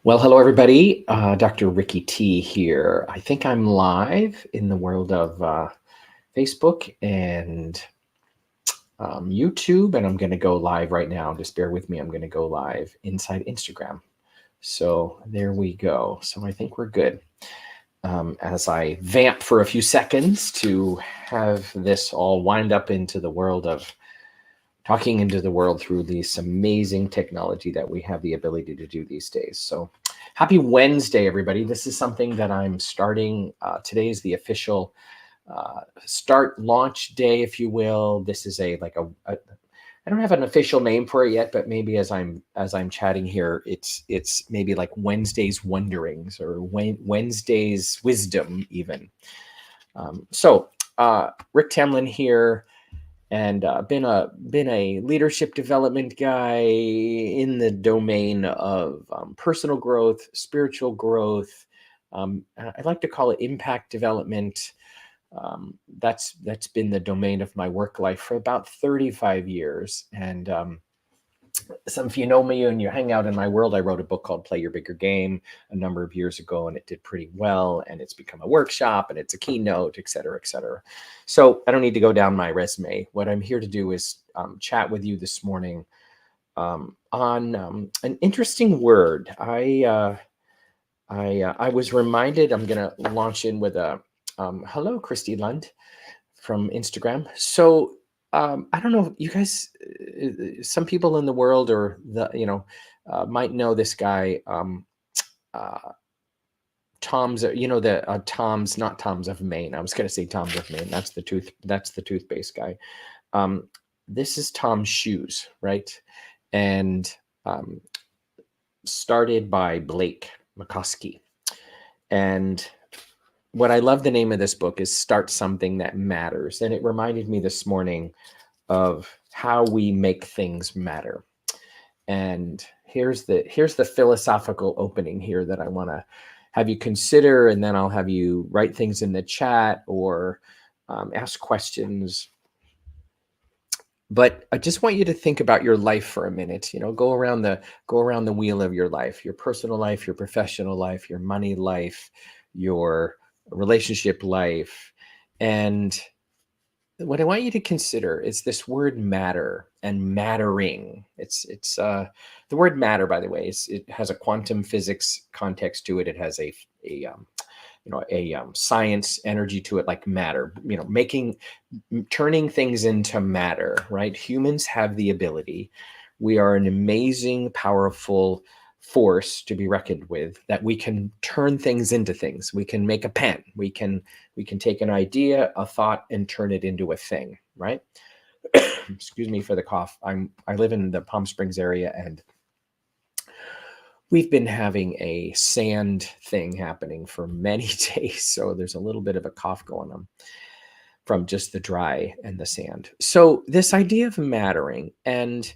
Well, hello, everybody. Dr. Ricky T here. I think I'm live in the world of Facebook and YouTube, and I'm going to go live right now. Just bear with me. I'm going to go live inside Instagram. So there we go. So I think we're good. As I vamp for a few seconds to have this all wind up into the world of talking into the world through this amazing technology that we have the ability to do these days. So happy Wednesday, everybody. This is something that I'm starting. Today is the official start launch day, if you will. This is I don't have an official name for it yet, but maybe as I'm chatting here, it's maybe like Wednesday's Wonderings or Wednesday's Wisdom even. Rick Tamlin here, and been a leadership development guy in the domain of personal growth, spiritual growth. I like to call it impact development. That's been the domain of my work life for about 35 years. And some of you know me and you hang out in my world. I wrote a book called Play Your Bigger Game a number of years ago, and it did pretty well. And it's become a workshop, and it's a keynote, et cetera, et cetera. So I don't need to go down my resume. What I'm here to do is chat with you this morning on an interesting word. I was reminded. I'm going to launch in with a hello, Christy Lund from Instagram. So I don't know, you guys, some people in the world or might know this guy, Tom's, Tom's, not Tom's of Maine. I was going to say Tom's of Maine. That's the toothpaste guy. This is Tom's Shoes, right? And started by Blake McCoskey. And what I love the name of this book is Start Something That Matters. And it reminded me this morning of how we make things matter. And here's the philosophical opening here that I want to have you consider, and then I'll have you write things in the chat or ask questions. But I just want you to think about your life for a minute. Go around the wheel of your life, your personal life, your professional life, your money life, your relationship life. And what I want you to consider is this word matter and mattering. It's the word matter, by the way, it has a quantum physics context to it. It has a science energy to it, like matter, turning things into matter, right? Humans have the ability. We are an amazing, powerful force to be reckoned with, that we can turn things into things. We can make a pen. We can take an idea, a thought, and turn it into a thing, right? Excuse me for the cough. I live in the Palm Springs area, and we've been having a sand thing happening for many days. So there's a little bit of a cough going on from just the dry and the sand. So this idea of mattering, and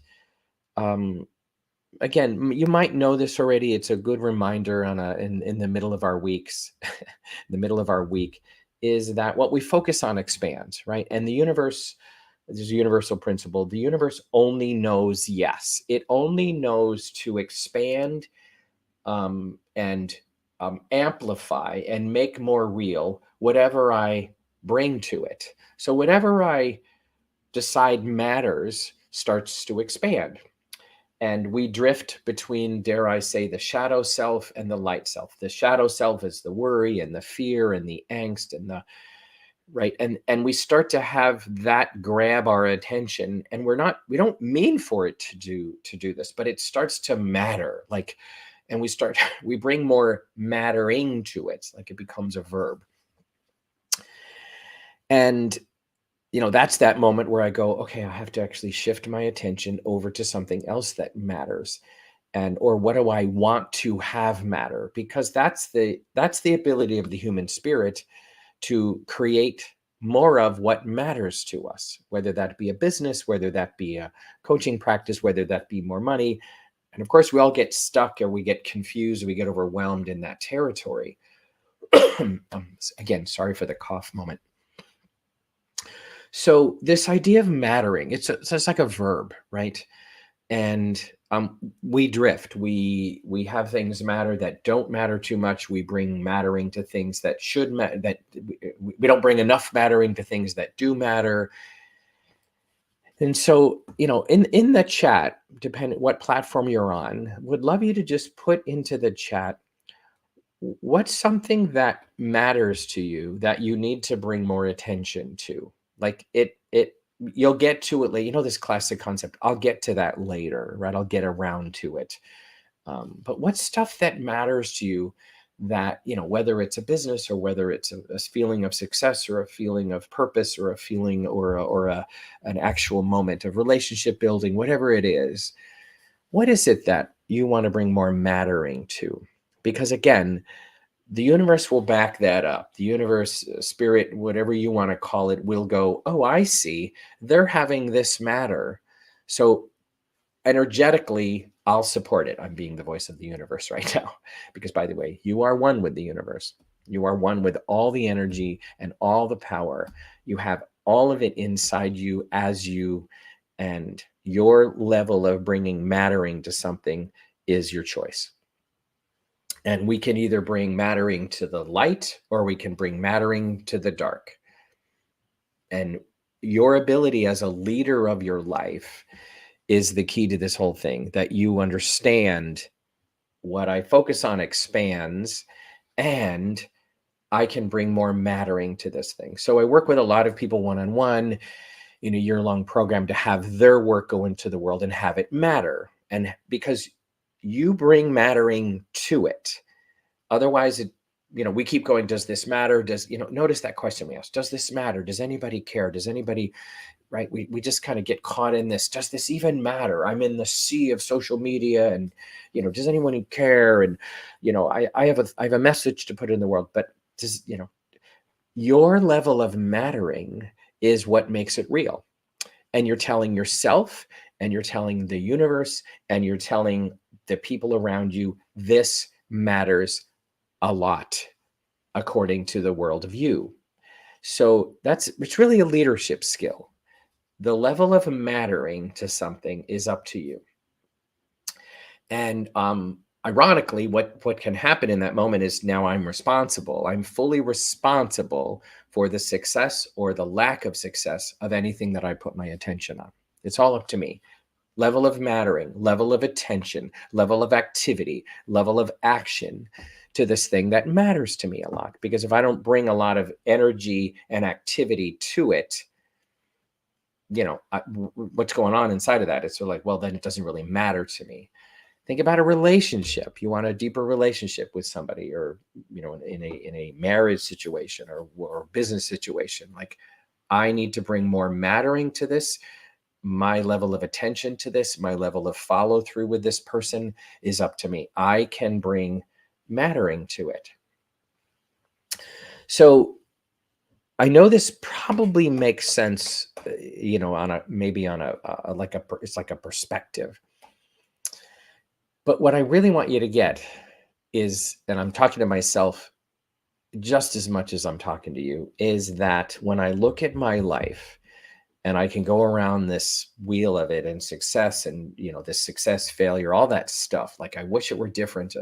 again, you might know this already. It's a good reminder in the middle of our weeks, the middle of our week, is that what we focus on expands, right? And the universe, there's a universal principle. The universe only knows yes. It only knows to expand and amplify and make more real whatever I bring to it. So whatever I decide matters starts to expand. And we drift between, dare I say, the shadow self and the light self. The shadow self is the worry and the fear and the angst and the right. And we start to have that grab our attention, and we don't mean for it to do this, but it starts to matter. And we bring more mattering to it, like it becomes a verb. And that's that moment where I go, okay, I have to actually shift my attention over to something else that matters. Or what do I want to have matter? Because that's the ability of the human spirit to create more of what matters to us, whether that be a business, whether that be a coaching practice, whether that be more money. And of course, we all get stuck, or we get confused, or we get overwhelmed in that territory. Again, sorry for the cough moment. So this idea of mattering, it's like a verb, right? and we drift. We have things matter that don't matter too much. We bring mattering to things that should matter. That we don't bring enough mattering to things that do matter. And so, in the chat, depending what platform you're on, would love you to just put into the chat what's something that matters to you that you need to bring more attention to. Like you'll get to it later. This classic concept, I'll get to that later, right? I'll get around to it. But what's stuff that matters to you that, whether it's a business or whether it's a feeling of success or a feeling of purpose or a feeling or an actual moment of relationship building, whatever it is, what is it that you want to bring more mattering to? Because again, the universe will back that up. The universe, spirit, whatever you want to call it, will go, oh, I see. They're having this matter. So energetically, I'll support it. I'm being the voice of the universe right now. Because by the way, you are one with the universe. You are one with all the energy and all the power. You have all of it inside you as you, and your level of bringing mattering to something is your choice. And we can either bring mattering to the light or we can bring mattering to the dark. And your ability as a leader of your life is the key to this whole thing, that you understand what I focus on expands, and I can bring more mattering to this thing. So I work with a lot of people one-on-one in a year-long program to have their work go into the world and have it matter. And because you bring mattering to it. Otherwise, we keep going, does this matter? Notice that question we asked, does this matter? Does anybody care? Does anybody, right? We just kind of get caught in this, does this even matter? I'm in the sea of social media and, does anyone care? And, I have a message to put in the world, but your level of mattering is what makes it real. And you're telling yourself and you're telling the universe and you're telling the people around you, this matters a lot according to the world of you. So it's really a leadership skill. The level of mattering to something is up to you. And ironically, what can happen in that moment is now I'm responsible. I'm fully responsible for the success or the lack of success of anything that I put my attention on. It's all up to me. Level of mattering, level of attention, level of activity, level of action to this thing that matters to me a lot. Because if I don't bring a lot of energy and activity to it, what's going on inside of that? It's sort of like, well, then it doesn't really matter to me. Think about a relationship. You want a deeper relationship with somebody, or in a marriage situation or business situation. Like, I need to bring more mattering to this. My level of attention to this, my level of follow through with this person is up to me. I can bring mattering to it. So I know this probably makes sense, on it's like a perspective. But what I really want you to get is, and I'm talking to myself just as much as I'm talking to you, is that when I look at my life and I can go around this wheel of it and success and, this success, failure, all that stuff, like I wish it were different.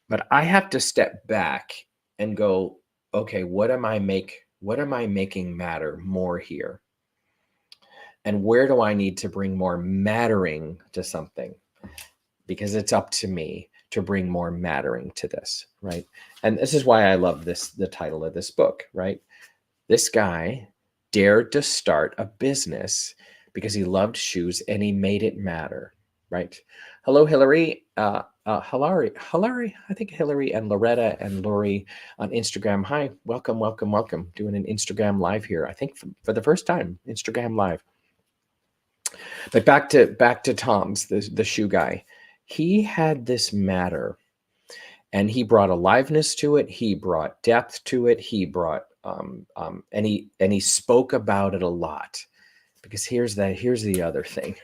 But I have to step back and go, okay, what am I making matter more here? And where do I need to bring more mattering to something? Because it's up to me to bring more mattering to this, right? And this is why I love the title of this book, right? This guy dared to start a business because he loved shoes and he made it matter, right? Hello, Hillary. Hilary, I think Hillary and Loretta and Lori on Instagram. Hi, welcome. Doing an Instagram live here. I think for the first time, Instagram live. But back to Tom's, the shoe guy. He had this matter, and he brought aliveness to it. He brought depth to it. He brought and he spoke about it a lot, because here's the other thing.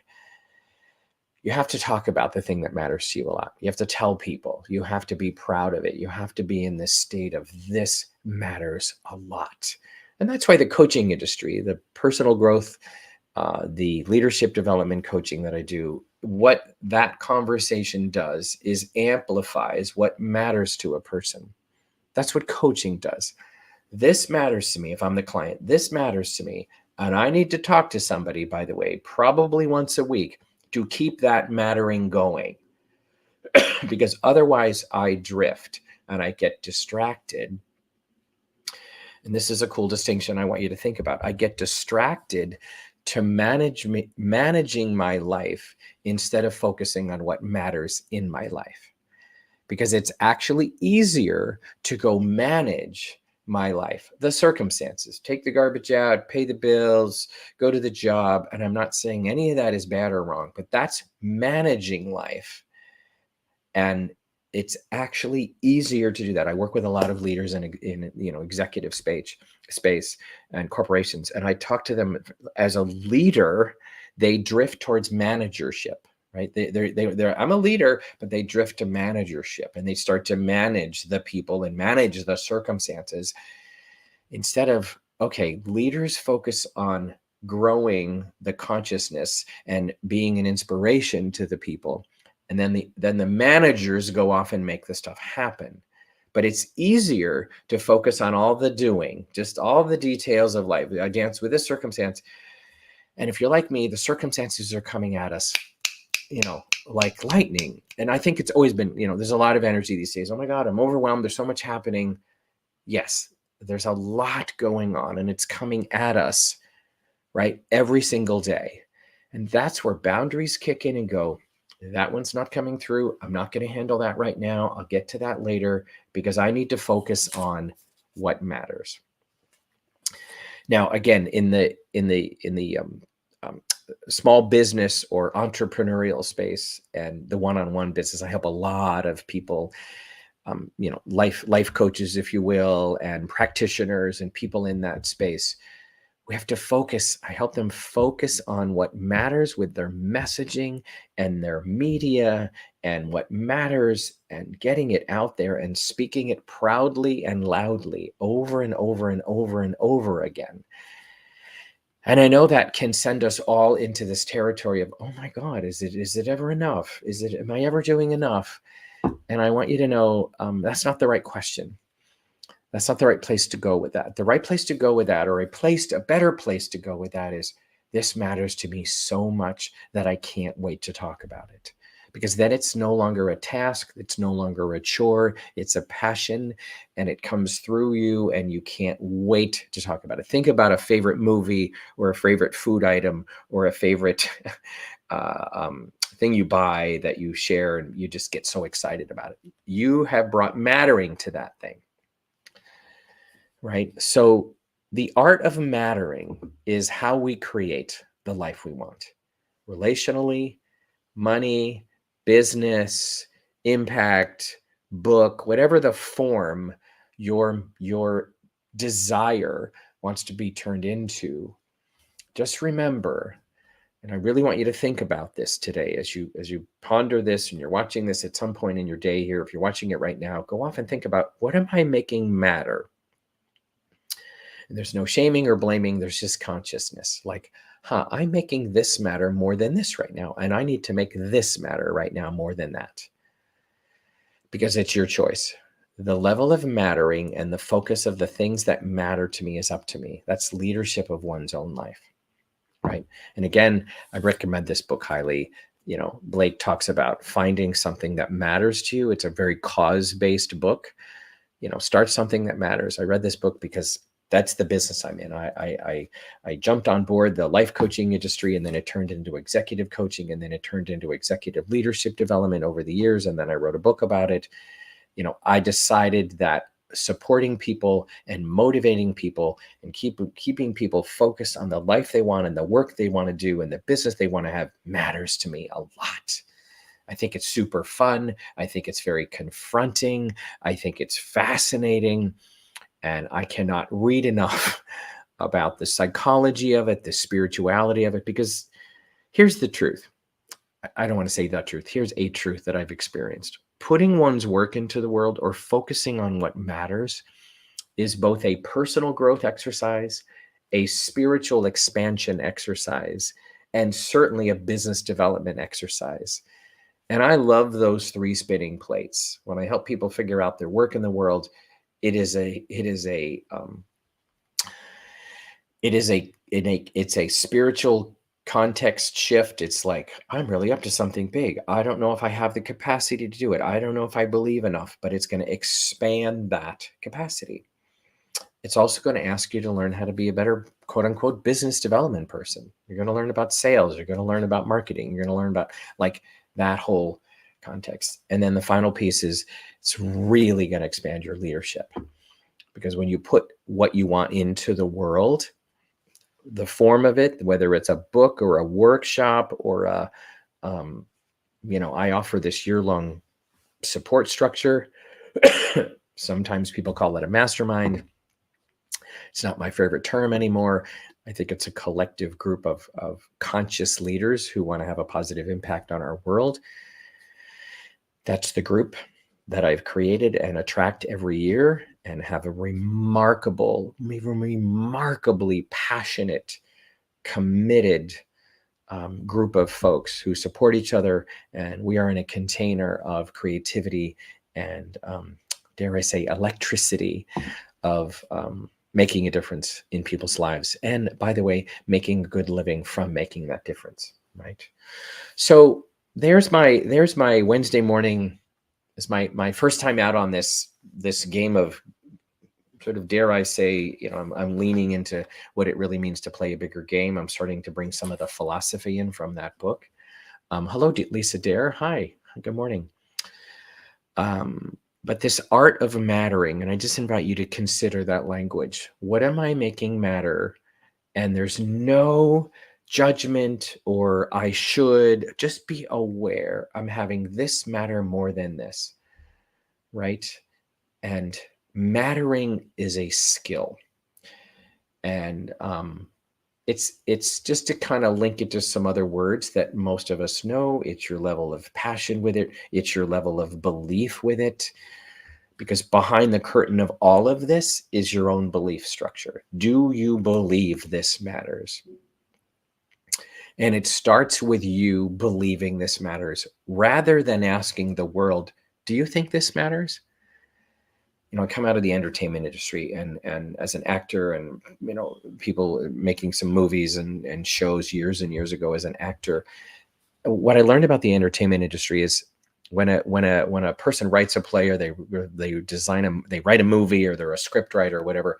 You have to talk about the thing that matters to you a lot. You have to tell people. You have to be proud of it. You have to be in this state of, this matters a lot. And that's why the coaching industry, the personal growth the leadership development coaching that I do, what that conversation does is amplifies what matters to a person. That's what coaching does. This matters to me. If I'm the client, this matters to me. And I need to talk to somebody, by the way, probably once a week to keep that mattering going. Because otherwise I drift and I get distracted. And this is a cool distinction I want you to think about. I get distracted to managing my life instead of focusing on what matters in my life. Because it's actually easier to go manage my life, the circumstances, take the garbage out, pay the bills, go to the job. And I'm not saying any of that is bad or wrong, but that's managing life. And it's actually easier to do that. I work with a lot of leaders in executive space and corporations, and I talk to them as a leader. They drift towards managership, right? I'm a leader, but they drift to managership, and they start to manage the people and manage the circumstances instead of, okay, leaders focus on growing the consciousness and being an inspiration to the people. And then the managers go off and make the stuff happen. But it's easier to focus on all the doing, just all the details of life. I dance with this circumstance. And if you're like me, the circumstances are coming at us, like lightning. And I think it's always been, there's a lot of energy these days. Oh my God, I'm overwhelmed. There's so much happening. Yes, there's a lot going on and it's coming at us, right? Every single day. And that's where boundaries kick in and go, that one's not coming through. I'm not going to handle that right now. I'll get to that later because I need to focus on what matters. Now, again, in the small business or entrepreneurial space and the one-on-one business, I help a lot of people, life coaches, if you will, and practitioners and people in that space. We have to focus. I help them focus on what matters with their messaging and their media and what matters and getting it out there and speaking it proudly and loudly over and over and over and over again. And I know that can send us all into this territory of, oh my God, is it ever enough? Am I ever doing enough? And I want you to know that's not the right question. That's not the right place to go with that. The right place to go with that, or a better place to go with that is, this matters to me so much that I can't wait to talk about it. Because then it's no longer a task, it's no longer a chore, it's a passion, and it comes through you and you can't wait to talk about it. Think about a favorite movie or a favorite food item or a favorite thing you buy that you share and you just get so excited about it. You have brought mattering to that thing. Right? So the art of mattering is how we create the life we want. Relationally, money, business, impact, book, whatever the form your desire wants to be turned into. Just remember, and I really want you to think about this today as you ponder this and you're watching this at some point in your day here. If you're watching it right now, go off and think about, what am I making matter? And there's no shaming or blaming. There's just consciousness. Like, I'm making this matter more than this right now. And I need to make this matter right now more than that. Because it's your choice. The level of mattering and the focus of the things that matter to me is up to me. That's leadership of one's own life. Right. And again, I recommend this book highly. Blake talks about finding something that matters to you. It's a very cause-based book. Start something that matters. I read this book because that's the business I'm in. I jumped on board the life coaching industry, and then it turned into executive coaching, and then it turned into executive leadership development over the years. And then I wrote a book about it. I decided that supporting people and motivating people and keeping people focused on the life they want and the work they want to do and the business they want to have matters to me a lot. I think it's super fun. I think it's very confronting. I think it's fascinating. And I cannot read enough about the psychology of it, the spirituality of it, because here's the truth. I don't want to say the truth. Here's a truth that I've experienced. Putting one's work into the world or focusing on what matters is both a personal growth exercise a spiritual expansion exercise, and certainly a business development exercise. And I love those three spinning plates. When I help people figure out their work in the world, it's a spiritual context shift. It's like, I'm really up to something big. I don't know if I have the capacity to do it. I don't know if I believe enough, but it's going to expand that capacity. It's also going to ask you to learn how to be a better, quote unquote, business development person. You're going to learn about sales. You're going to learn about marketing. You're going to learn about like that whole context. And then the final piece is it's really going to expand your leadership, because when you put what you want into the world, the form of it, whether it's a book or a workshop or I offer this year-long support structure. Sometimes people call it a mastermind. It's not my favorite term anymore. I think it's a collective group of conscious leaders who want to have a positive impact on our world. That's the group that I've created and attract every year, and have a remarkably passionate, committed group of folks who support each other. And we are in a container of creativity and, dare I say, electricity of making a difference in people's lives. And by the way, making a good living from making that difference, right? So there's my Wednesday morning. It's my first time out on this game of sort of, dare I say, I'm leaning into what it really means to play a bigger game. I'm starting to bring some of the philosophy in from that book. Hello, Lisa Dare. Hi, good morning. But this art of mattering, and I just invite you to consider that language. What am I making matter? And there's no judgment or I should. Just be aware. I'm having this matter more than this, right? And mattering is a skill. And it's just to kind of link it to some other words that most of us know. It's your level of passion with it. It's your level of belief with it. Because behind the curtain of all of this is your own belief structure. Do you believe this matters? And it starts with you believing this matters, rather than asking the world, do you think this matters? I come out of the entertainment industry and as an actor, and people making some movies and shows years and years ago as an actor. What I learned about the entertainment industry is when a person writes a play, or they write a movie, or they're a script writer or whatever,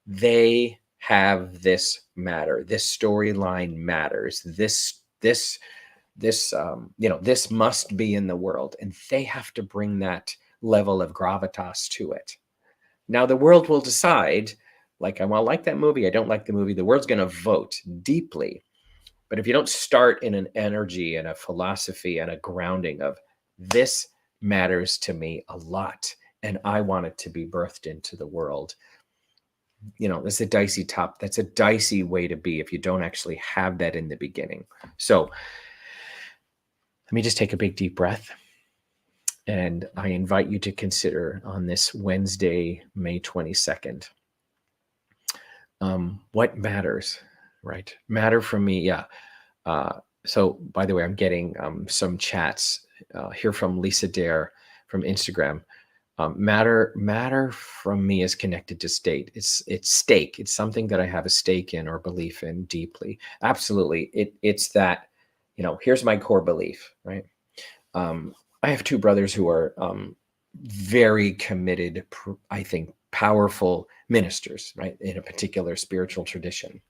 they have this matter. This storyline matters. This must be in the world, and they have to bring that level of gravitas to it. Now the world will decide, like, I like that movie, I don't like the movie. The world's going to vote deeply. But if you don't start in an energy and a philosophy and a grounding of, this matters to me a lot, and I want it to be birthed into the world, that's a dicey way to be if you don't actually have that in the beginning. So let me just take a big deep breath. And I invite you to consider on this Wednesday, May 22nd, what matters, right? Matter for me, yeah. So by the way, I'm getting some chats here from Lisa Dare from Instagram. Matter from me is connected to state. It's stake. It's something that I have a stake in or belief in deeply. Absolutely. It's that, here's my core belief, right? I have two brothers who are very committed, I think, powerful ministers, right, in a particular spiritual tradition.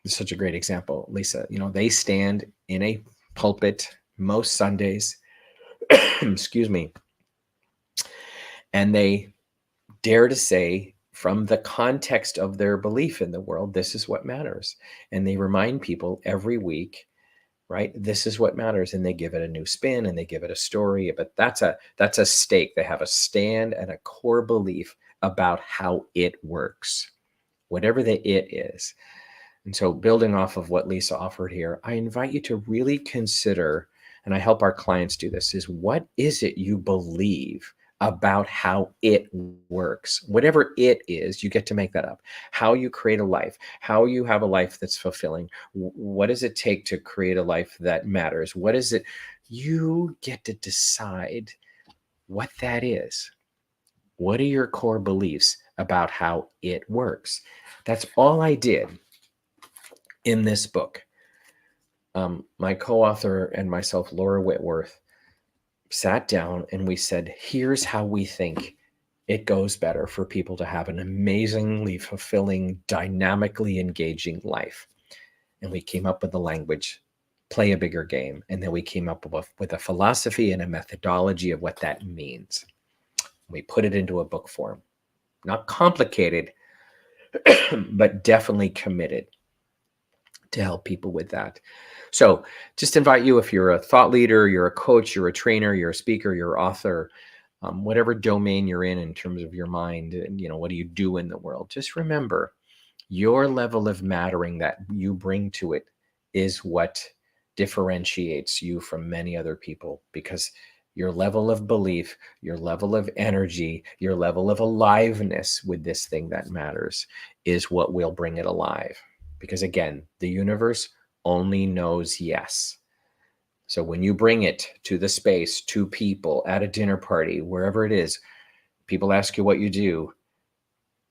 It's such a great example, Lisa. They stand in a pulpit most Sundays, excuse me, and they dare to say, from the context of their belief in the world, this is what matters. And they remind people every week, right? This is what matters. And they give it a new spin and they give it a story, but that's a stake. They have a stand and a core belief about how it works, whatever the it is. And so building off of what Lisa offered here, I invite you to really consider, and I help our clients do this, is what is it you believe about how it works. Whatever it is, you get to make that up. How you create a life, how you have a life that's fulfilling. What does it take to create a life that matters? What is it? You get to decide what that is. What are your core beliefs about how it works? That's all I did in this book. My co-author and myself, Laura Whitworth, sat down and we said, here's how we think it goes better for people to have an amazingly fulfilling, dynamically engaging life. And we came up with the language, play a bigger game. And then we came up with a philosophy and a methodology of what that means. We put it into a book form. Not complicated, but definitely committed to help people with that. So just invite you, if you're a thought leader, you're a coach, you're a trainer, you're a speaker, you're an author, whatever domain you're in terms of your mind, and what do you do in the world? Just remember, your level of mattering that you bring to it is what differentiates you from many other people, because your level of belief, your level of energy, your level of aliveness with this thing that matters is what will bring it alive. Because again, the universe only knows yes. So when you bring it to the space, to people, at a dinner party, wherever it is, people ask you what you do,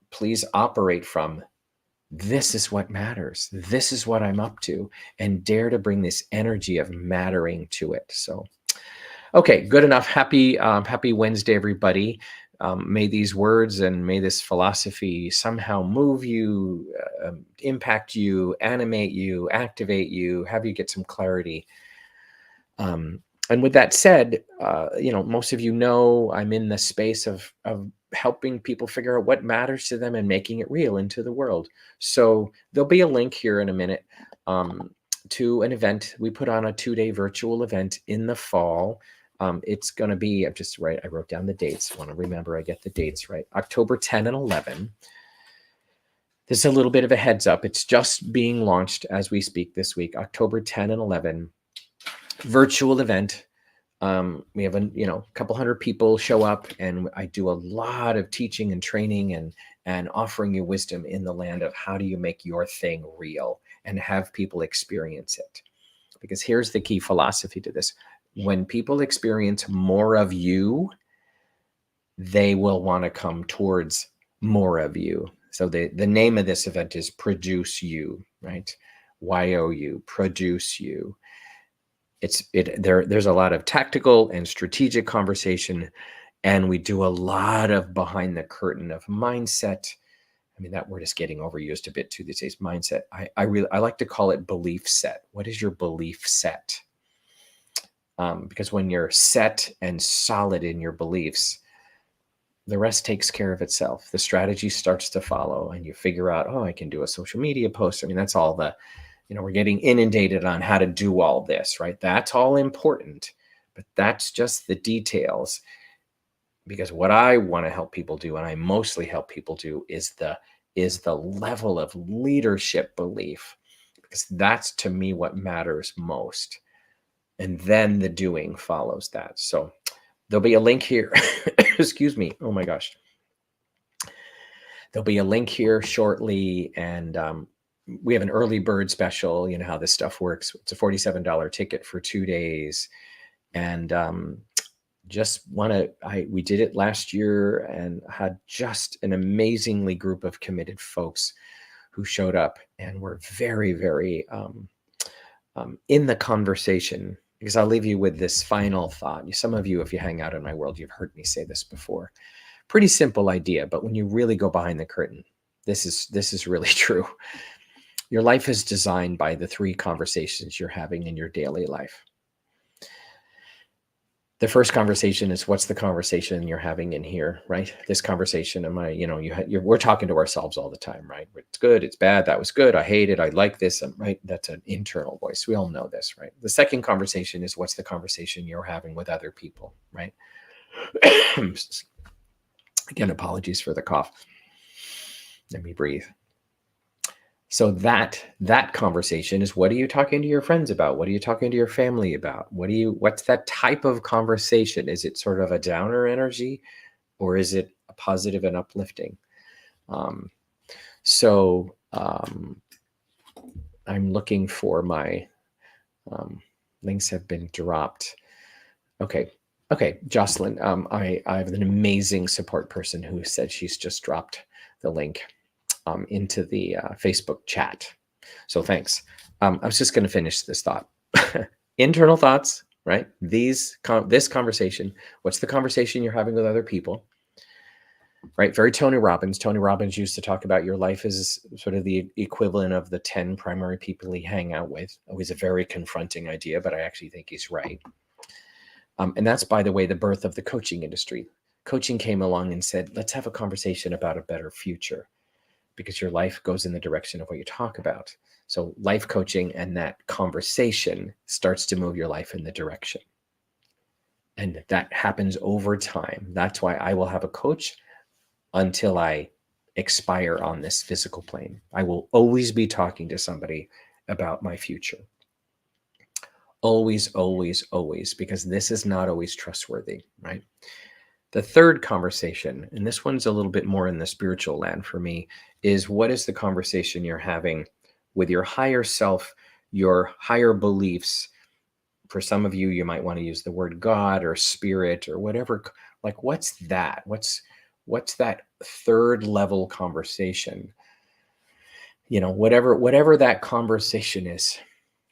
please operate from, this is what matters. This is what I'm up to, and dare to bring this energy of mattering to it. So, okay, good enough. Happy Wednesday, everybody. May these words and may this philosophy somehow move you, impact you, animate you, activate you, have you get some clarity. And with that said, most of you know I'm in the space of helping people figure out what matters to them and making it real into the world. So there'll be a link here in a minute to an event. We put on a 2-day virtual event in the fall. It's going to be, I wrote down the dates. I want to remember I get the dates right. October 10 and 11. This is a little bit of a heads up. It's just being launched as we speak this week, October 10 and 11. Virtual event. We have a couple hundred people show up, and I do a lot of teaching and training and offering you wisdom in the land of how do you make your thing real and have people experience it. Because here's the key philosophy to this. When people experience more of you, they will want to come towards more of you. So the name of this event is Produce You, right? YOU, Produce You. There's a lot of tactical and strategic conversation, and we do a lot of behind the curtain of mindset. I mean, that word is getting overused a bit too these days. Mindset. I like to call it belief set. What is your belief set? Because when you're set and solid in your beliefs, the rest takes care of itself. The strategy starts to follow, and you figure out, I can do a social media post. I mean, that's all we're getting inundated on how to do all this, right? That's all important, but that's just the details. Because what I want to help people do, and I mostly help people do, is the level of leadership belief, because that's to me what matters most. And then the doing follows that. So there'll be a link here. Excuse me. Oh my gosh. There'll be a link here shortly, and we have an early bird special. You know how this stuff works. It's a $47 ticket for 2 days. And we did it last year and had just an amazingly group of committed folks who showed up and were very, very in the conversation. Because I'll leave you with this final thought. Some of you, if you hang out in my world, you've heard me say this before. Pretty simple idea, but when you really go behind the curtain, this is really true. Your life is designed by the 3 conversations you're having in your daily life. The first conversation is, what's the conversation you're having in here, right? This conversation, we're talking to ourselves all the time, right? It's good, it's bad, that was good, I hate it, I like this, right? That's an internal voice. We all know this, right? The second conversation is, what's the conversation you're having with other people, right? Again, apologies for the cough. Let me breathe. So that conversation is, what are you talking to your friends about? What are you talking to your family about? What's that type of conversation? Is it sort of a downer energy, or is it a positive and uplifting? Um, so I'm looking for my links have been dropped. Okay. Jocelyn, I have an amazing support person who said she's just dropped the link into the Facebook chat. So thanks. I was just going to finish this thought. Internal thoughts, right? This conversation. What's the conversation you're having with other people? Right? Very Tony Robbins. Tony Robbins used to talk about your life as sort of the equivalent of the 10 primary people he hang out with. Always a very confronting idea, but I actually think he's right. And that's, by the way, the birth of the coaching industry. Coaching came along and said, let's have a conversation about a better future, because your life goes in the direction of what you talk about. So life coaching and that conversation starts to move your life in the direction. And that happens over time. That's why I will have a coach until I expire on this physical plane. I will always be talking to somebody about my future. Always, always, always, because this is not always trustworthy, right? The third conversation, and this one's a little bit more in the spiritual land for me, is what is the conversation you're having with your higher self, your higher beliefs? For some of you, you might want to use the word God or spirit or whatever. Like, what's that? What's that third level conversation? You know, whatever that conversation is,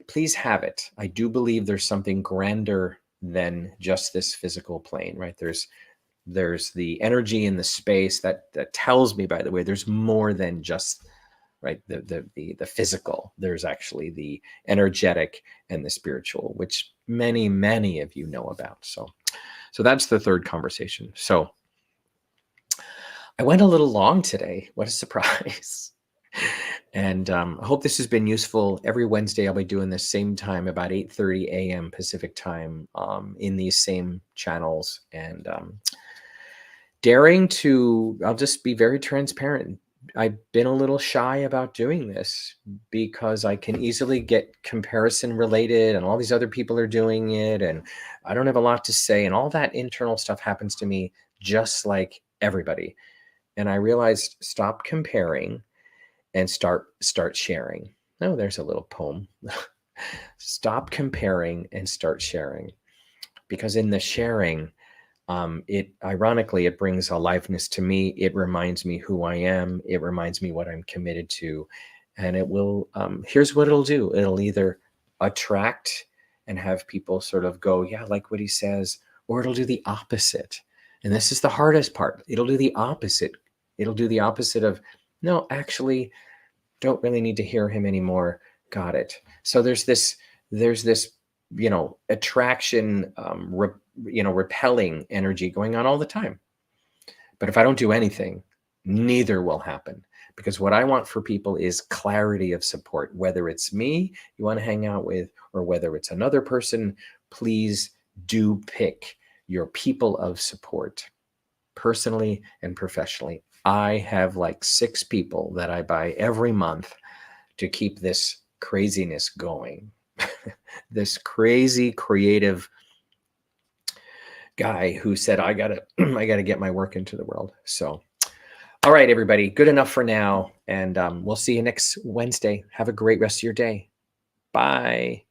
please have it. I do believe there's something grander than just this physical plane, right? There's the energy in the space that tells me, by the way, there's more than just right the physical. There's actually the energetic and the spiritual, which many of you know about. So that's the third conversation. So I went a little long today. What a surprise. And I hope this has been useful. Every Wednesday, I'll be doing this same time, about 8:30 a.m. Pacific time, in these same channels. And I'll just be very transparent. I've been a little shy about doing this because I can easily get comparison related, and all these other people are doing it, and I don't have a lot to say, and all that internal stuff happens to me just like everybody. And I realized, stop comparing and start sharing. Oh, there's a little poem. Stop comparing and start sharing, because in the sharing, it brings aliveness to me. It reminds me who I am. It reminds me what I'm committed to, and it will. Here's what it'll do. It'll either attract and have people sort of go, yeah, like what he says, or it'll do the opposite. And this is the hardest part. It'll do the opposite. It'll do the opposite of, no, actually, don't really need to hear him anymore. Got it. So there's this, attraction, repelling energy going on all the time. But if I don't do anything, neither will happen. Because what I want for people is clarity of support, whether it's me you want to hang out with, or whether it's another person. Please do pick your people of support, personally and professionally. I have like 6 people that I buy every month to keep this craziness going. This crazy creative guy who said, I gotta get my work into the world. So, all right, everybody, good enough for now. And we'll see you next Wednesday. Have a great rest of your day. Bye.